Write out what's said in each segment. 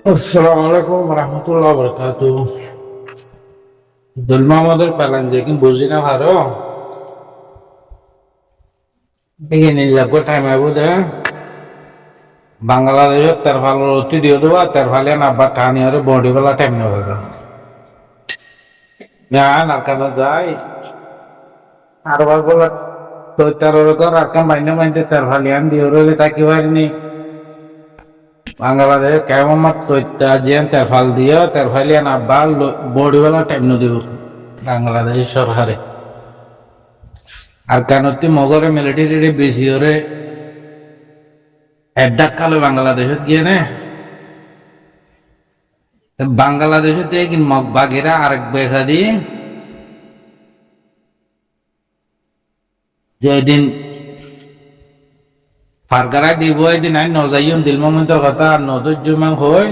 আসসালামু আলাইকুম রহমতুল্লাহ বরকাত। দুলমা আমাদের পালান যে কি বুঝি না ভালো এগিয়ে লাগবে টাইম আইব দে বাংলাদেশের তার ভালো রতি দিয়ে দেবো তার ভালে নাব্বার টানি আর বডি বেলা টাইম নেবে না নারকানো যায় আর বলা তো তার ঘর আর কাম বাইনে বাইতে তার ভালে আন দিয়ে রইলে তাকি পারিনি বাংলাদেশ কেমন মাত্র জিয়ান তার ফাল দিয়ে তার ভালে নাব্বা বডি বেলা টাইম ন দিব বাংলাদেশ সরকারে আর কানতি মগরে মিলিটারি বেশি ওরে এডাক কালো বাংলাদেশত গিয়ে নে বাংলাদেশত কি মগ বাগেরা আরেক বেসা দি যেদিন ফারগারা দিব এদিন আই নজাইম দিল মমিন্তর কথা আর নদুর মাং হই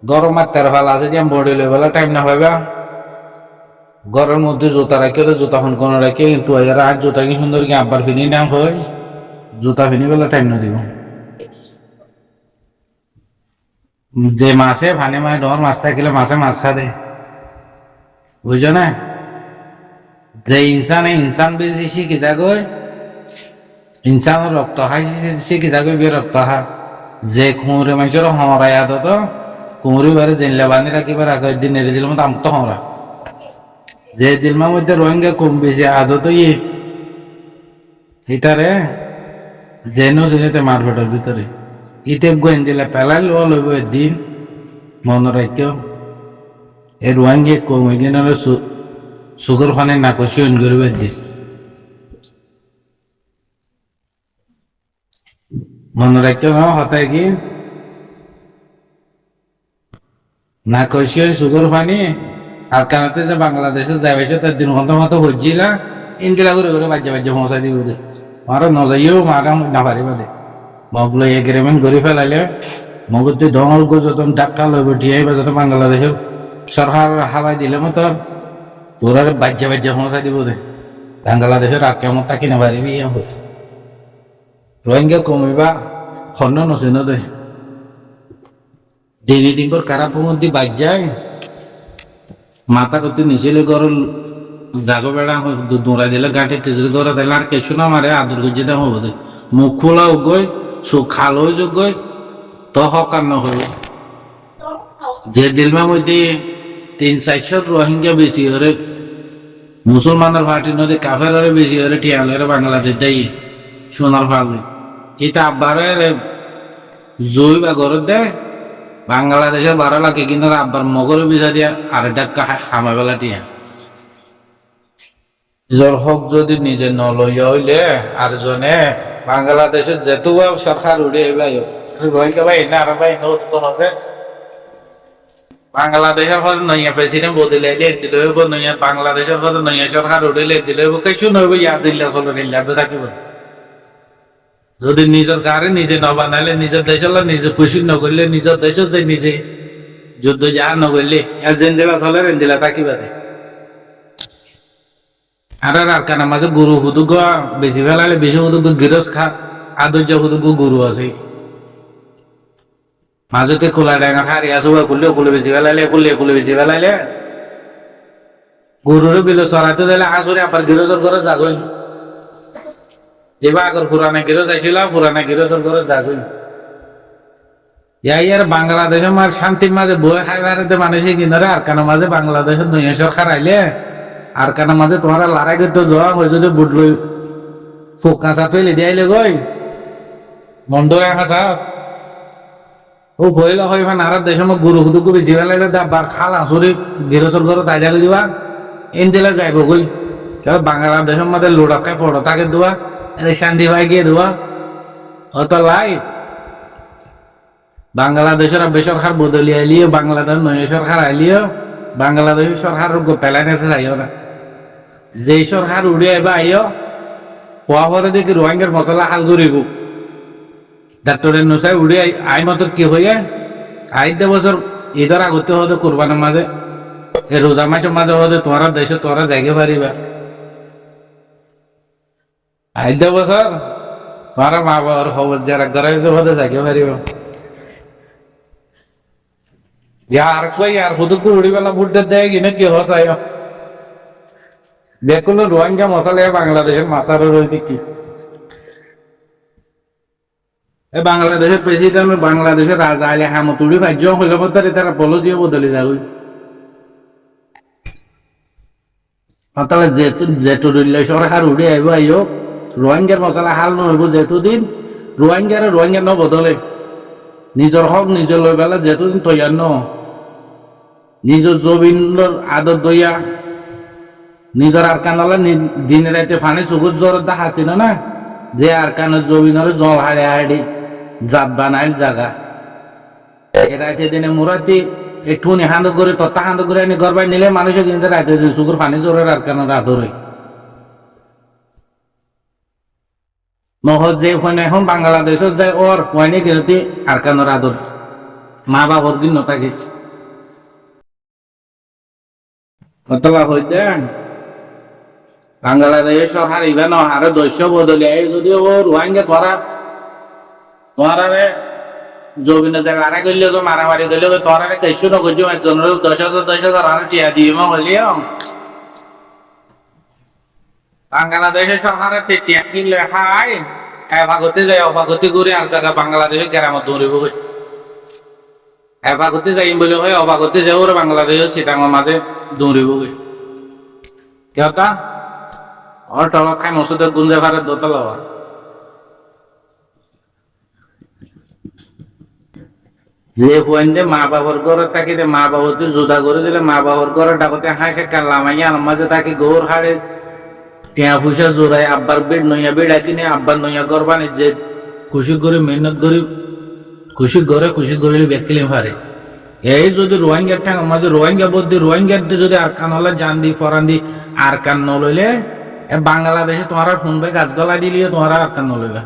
গরম আর তের ফাল আছে যে বডি লেভেলে টাইম না পাইবা ঘরের মধ্যে জুতা রাখে জুতা ফোন কোনো রাখে কিন্তু আর জুতা কি সুন্দর কি আব্বার ফিনি নাম হয় জুতা ফিনি বেলা টাইম না দিব যে মাছে ভানে মাছ ডর মাছ থাকিলে মাছে মাছ খা দে বুঝছো না যে ইনসান বেশি শিখি যাগৈ ইনসানের রক্ত খাই শিখি যাগৈ বে রক্ত খা যে কুঁড়ে মানুষের হমরাই আদত কুঁড়ি বারে জেনলে বান্ধি রাখিবার আগে দিন এড়ে দিলাম তো হমরা যে দিলমার মধ্যে রোহিঙ্গা কম বেশি আদত ইটারে জেনো জেনেতে মারপেটের ভিতরে ইতে গোয়েন দিলে পেলাই লইব দিন মনে রাখতেও এই রোহিঙ্গা কম এগিয়ে সুগর ফানে নাকশি অন করবে দিন মনে রাখতেও হতায় কি নাকশি সুগর ফানি আর কানাতে যে বাংলাদেশে যাবে তার দিন মতো হচ্ছিলা ইন্দিরা করে করে বাজ্যে বাজ্যে পৌঁছাই দিব মারা নজাইও মারা না পারিব দে মগলো এগ্রিমেন্ট করে ফেলাইলে মগতে ডঙল গো যত ডাক্কা লইব টিয়াই বা যত বাংলাদেশের সরকার হাওয়াই দিলে মতো তোরা বাজ্যে বাজ্যে পৌঁছাই দিব দে বাংলাদেশের আর কেমন তাকি না পারিবি রোহিঙ্গা কমিবা হন্য নচিন দে দিন দিন করে কারাপমন্দি বাজ যায় মাথা করতে নিচেলে গরল জাগো বেড়া দৌড়াই দিলে গাঁঠে তেজে দৌড়া দিলে আর কিছু না মারে আদর গজে দেওয়া হবো দে মুখ খোলা গই খাল হয়ে যোগ তো হকার ন হইব যে দিলমার মধ্যে 300-400 রোহিঙ্গা বেশি হরে মুসলমানের পার্টি নদী কাফের হরে বেশি হরে টিয়ালের বাংলাদেশ দেয় সোনার ফার্মে এটা আব্বারের জয় বা ঘর দেয় বাংলাদেশে 12 লাখ কিন্তু আব্বার মগর বিচার দিয়া আর ডাক্কা হামা বেলা টিয়া নিজের হক যদি নিজে নলইয়া হইলে আর জনে বাংলাদেশের যেহেতু সরকার উড়ে এবার রোহিঙ্গা ভাই না আর ভাই নতুন হবে বাংলাদেশের পর নইয়া প্রেসিডেন্ট বদলে দিলে হইব নইয়া বাংলাদেশের পর নইয়া সরকার উড়ে দিলে হইব কিছু নইব ইয়া জিল্লা চলো নিলাবে থাকিব যদি নিজের কারে নিজে ন বানাইলে নিজের দেশ নিজে খুশি নকরলে নিজের দেশ যে নিজে যুদ্ধ যা নকরলে জেন্দিলা চলে রেন্দিলা থাকিবা দে আর কানা মাঝে গরু হুদুগ বেশি ফেলালে বেশি হুদুগ গিরস খা আদর্য হুদুগ গরু আছে মাজতে খোলা ডাঙা হারি আসো খুলে বেশি ফেলাইলে খুলে বেশি ফেলাইলে গরুরে বিলে চড়াইতে দিলে আসরে আবার গিরজের ঘরে যাগই এবার আগর পুরানা গিরজ আইছিল পুরানা গিরজের ঘরে যাগই ইয়ার বাংলাদেশের মার শান্তির মাঝে বই খাইবার মানুষে কিনারে আর কানা মাঝে বাংলাদেশের নইয়া সরকার আইলে আর কানা মাঝে তোমার লড়াই করতে যাওয়া হয়ে যদি বুটলই ফোক কাঁচা তৈলে দিয়াইলে গই মন্দ কাঁচা ও ভইল হইবা নারা দেশের মধ্যে গুরু হুদুকু বেশি ফেলাইলে বার খাল আসরে গিরসর ঘরে তাই জাল দিবা এন দিলে যাইব গই কেউ বাংলাদেশের মধ্যে লোড়া খাই পড়ো তাকে দেওয়া শান্তি ভাই গিয়ে দেওয়া অত লাই বাংলাদেশের বেসরকার বদলি আইলিও বাংলাদেশ নয় সরকার আইলিও বাংলাদেশের সরকার পেলাই নেছে যাইও না যেই সরকার উড়ে আইবা আইও হওয়া পরে দেখি রোহিঙ্গার মশলা হাল করিব ডাক্তারের নসাই উড়ে আই মত কি হইয়া 8 বছর ঈদের আগতে হতে কোরবানের মাঝে এই রোজা মাসের মাঝে হতে তোমার দেশে তোমরা জায়গা পারিবা 8 বছর তোমার মা বাবার খবর যারা ঘরে হতে জায়গা পারিবা ইয়ার হুদুক উড়ি বেলা ফুটতে দেয় কিনা কি হসায় দেখলো রোহিঙ্গা মশালা বাংলাদেশের মাথার রয়েছে কি বাংলাদেশের প্রেসিডেন্ট বাংলাদেশের রাজা আলী হামতুড়ি ভাজ্য হইলে তারা তারা পলিসিও বদলে যাবে তাহলে যেটুরিল্লে সরকার উড়ে আইব আইও রোহিঙ্গার মশলা হাল নহব যেতুদিন রোহিঙ্গা ন বদলে নিজের হক নিজের লই পেলা যেতুদিন তৈয়ার ন নিজের জমিনের আদর দইয়া নিজের আর কানলা দিনে রাইতে ফানে চুকুর জ্বর দা হাসিল না যে আর কানের জমিনের জল হাড়ে হাড়ি জাত বানাইল জাগা রাইতে দিনে মুরাতি একটু হান্দ করে তত্তা হান্দ করে এনে গরবাই নিলে মানুষে কিন্তু রাইতে দিন চুকুর ফানি জ্বরের আর কানের আদরে নহত যে ওখানে এখন বাংলাদেশত যায় ওর ওয়াইনে কিন্তু আর কানের আদর মা বাবার কিন্তু থাকে অতলা হইতে বাংলাদেশ সরকার ইভেন হারে দস্য বদলি যদি ও রোহিঙ্গা তোরারে জমিনে জায়গা আড়াই করলে তো মারামারি করলে তোরারে কেসু নগজ 10,000 আর টিয়া দিয়ে হলিও বাংলাদেশের সরকারের টিয়া কিনলে হাই এভাগতে যায় অভাগতি করে আর জায়গা বাংলাদেশের গ্রামত দৌড়িব এভাগতে যাইম বলে হয় অভাগতে যাও ওরা বাংলাদেশের সিটাঙের মাঝে দৌড়িব কেউটা और टॉलो खाई मसुदे गुंजे भारे दोतला যে হইন্দে মা বাবার ঘরে থাকি দে মা বাবতে জুদা করে দিলে মা বাবার ঘরে ডাকতে হাসে কাল্লামাইয়া মাঝে থাকি গৌর হাড়ে টিয়া পয়সা জোড়ায় আব্বার বেড নইয়া বেড়া কিনে আব্বার নইয়া করবানি যে খুশি করে মেহনত করি খুশি করে ব্যক্তিলে পারে এই যদি রোহিঙ্গার ঠাং মাঝে রোহিঙ্গা বদ্দি রোহিঙ্গার যদি আর কান হলে জান দি ফরান দি আর কান নলইলে বাংলাদেশে তোমার ফোন পে গাছ গলা দিলিও তোমার আর কান নলইবা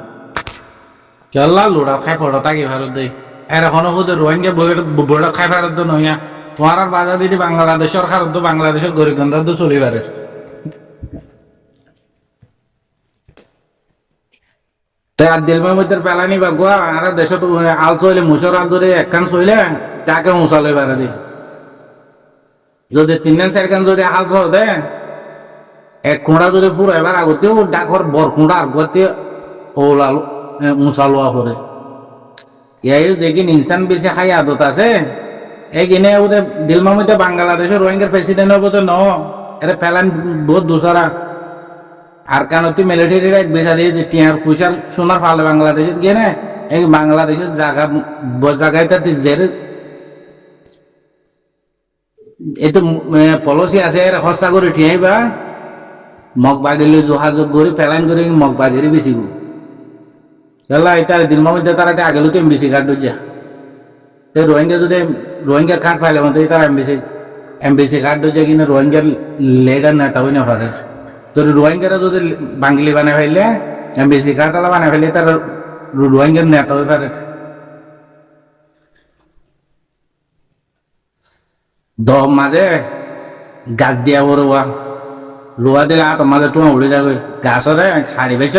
কেলা লোড়া খাই ফটো থাকি ভারত দেয় এর এখনো হুদে রোহিঙ্গা বড় খাই ভারত নইয়া তোমার আর বাজার দিদি বাংলাদেশ সরকার তো বাংলাদেশের গরিব গন্ধার তো চলিবারে তাই আর দিল মধ্যে পেলানি বা গোয়া আর দেশ তো আল চলে মুসর আল ধরে একখান চলে তাকে মুসালে বেড়া দি যদি 3-4 যদি আল চল দে এক কুঁড়া যদি পুরো এবার আগতেও ডাকর বর কুঁড়া আগতে ওলালো মুসালোয়া করে এই যেকিন ইনসান বেশি খাই আদত আছে এইখানে ওদের দিলমা মধ্যে বাংলাদেশের রোহিঙ্গার প্রেসিডেন্ট হবো তো ন এরা ফেলান বহুত দোসারা আর কানতি মিলিটারি রাইট বেচা দিয়ে যে টিয়ার পয়সার সোনার ফালে বাংলাদেশে গিয়ে না এই বাংলাদেশের জায়গায় তাতে জের এই তো পলিসি আছে এর খরচা করে ঠিয়াইবা মগ বাগিলে যোগাযোগ করে ফেলান করে মগ বাগিরে বেশি গেলা এটা দিলমা মধ্যে তারা আগেলো তো এমবিসি কার্ড যা তো রোহিঙ্গা যদি রোহিঙ্গা কার্ড ফাইলে মতো তারা এমবিসি কার্ড যা কিনা রোহিঙ্গার লেডার নেতা হই না পারে তো রোহিঙ্গারা যদি বাঙালি বানায় ফেললে এমবিসি কার্ড বানায় ফেললে তারা রোহিঙ্গার নেতা হয়ে পারে দম মাঝে গাছ দিয়া বড়া লোয়া দিলে আর মাঝে তোমার উড়ে যাবে গাছরে হাড়ি বেছ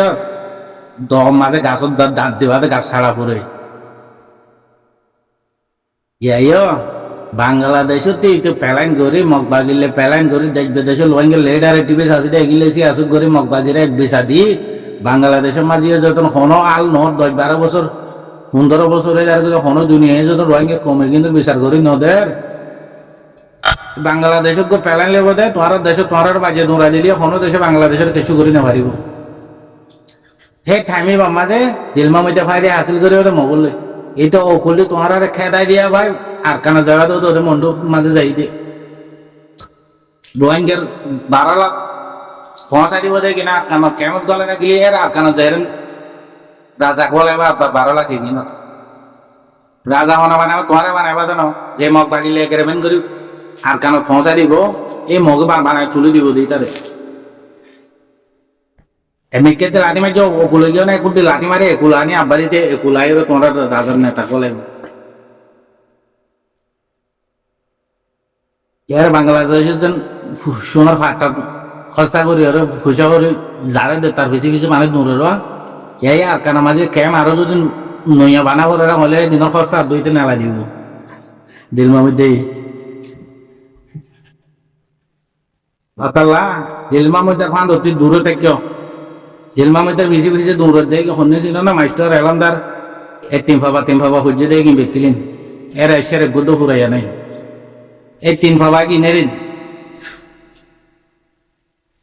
দম মাঝে গাছর দাঁত দিবাতে গাছ ছাড়া পড়ে ইয়াইও বাংলাদেশতে একটু প্যালাইন করি মগ বাগিলে প্যালাইন করি দেখবে দেশের লোহিঙ্গা লেডার টিভি আসি এগিলেছি আসুক করি মগ বাগিরে এক বেচা দি বাংলাদেশের মাঝে যখন হন আল ন 10-12 বছর 15 বছরে যার হন দুনিয়ায় যত রোহিঙ্গা কমে কিন্তু বিচার করি নদের বাংলাদেশত গো প্যালাইন লেব দে তোমার দেশে তোমার বাজে দৌড়া দিলি হন দেশে বাংলাদেশের কিছু করি না পারিব হে ঠাইমি বাম্মা যে দিলমা মধ্যে ফাইদে হাসিল করে ওটা মগল এই তো ও করলে তোমার আর খেদাই দিয়া ভাই আর কানা জায়গা তো ওদের মন্ড মাঝে যাই দিয়ে রোহিঙ্গার 12 লাখ পৌঁছাই দিব দেয় কিনা আমার কেমন গলে না গিয়ে আর কানা যাই রাজা বলে বা 12 লাখ কিনা রাজা হনা বানাবো তোমার বানাইবা জানো যে মগ বাগিলে এগ্রিমেন্ট করি আর কানা পৌঁছাই দিব এই মগ বানায় তুলে দিব দিই তারে এমনি ক্ষেত্রে লাঠি মারি ওকুলে গিয়ে না একুল লাঠি মারি একুল আনি আব্বা দিতে একুলাই তোমরা রাজার নেতা বলে ইয়ার বাংলাদেশের যেন সোনার ফাঁকটা খরচা করি আর পয়সা করে যারা দে তার বেশি কিছু মানুষ দূরের এই আর কানা মাঝে ক্যাম আরো যদি নইয়া বানা করে হলে দিনের খরচা 2-3 নেলা দিব দিলমা মধ্যে আতাল্লা দিলমা মধ্যে ফান অতি দূরে থেকেও দিলমা মধ্যে বেশি বেশি দূরে দেয় হন্যে ছিল না মাস্টার এলামদার তিন ভাবা হজ্জে দেয় কি ব্যক্তিলেন এরা এসে গুদ্ধ ফুরাইয়া নাই এই তিন ভাবা কিনে